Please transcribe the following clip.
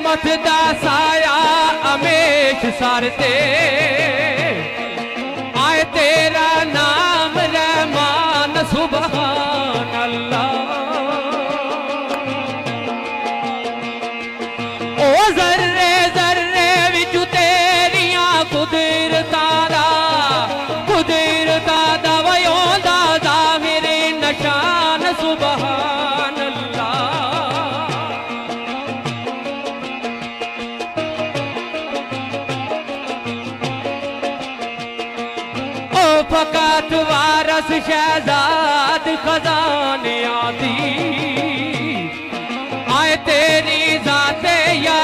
रहमत दा साया हमेश सर ते आए तेरा नाम रहमान सुभान अल्लाह। ओ जर्रे जर्रे विच तेरियां कुदरतां दा वयोंदा ज़ाहिर नशान सुभान फकत वारस शहजाद खजाने आती आए तेरी जाते या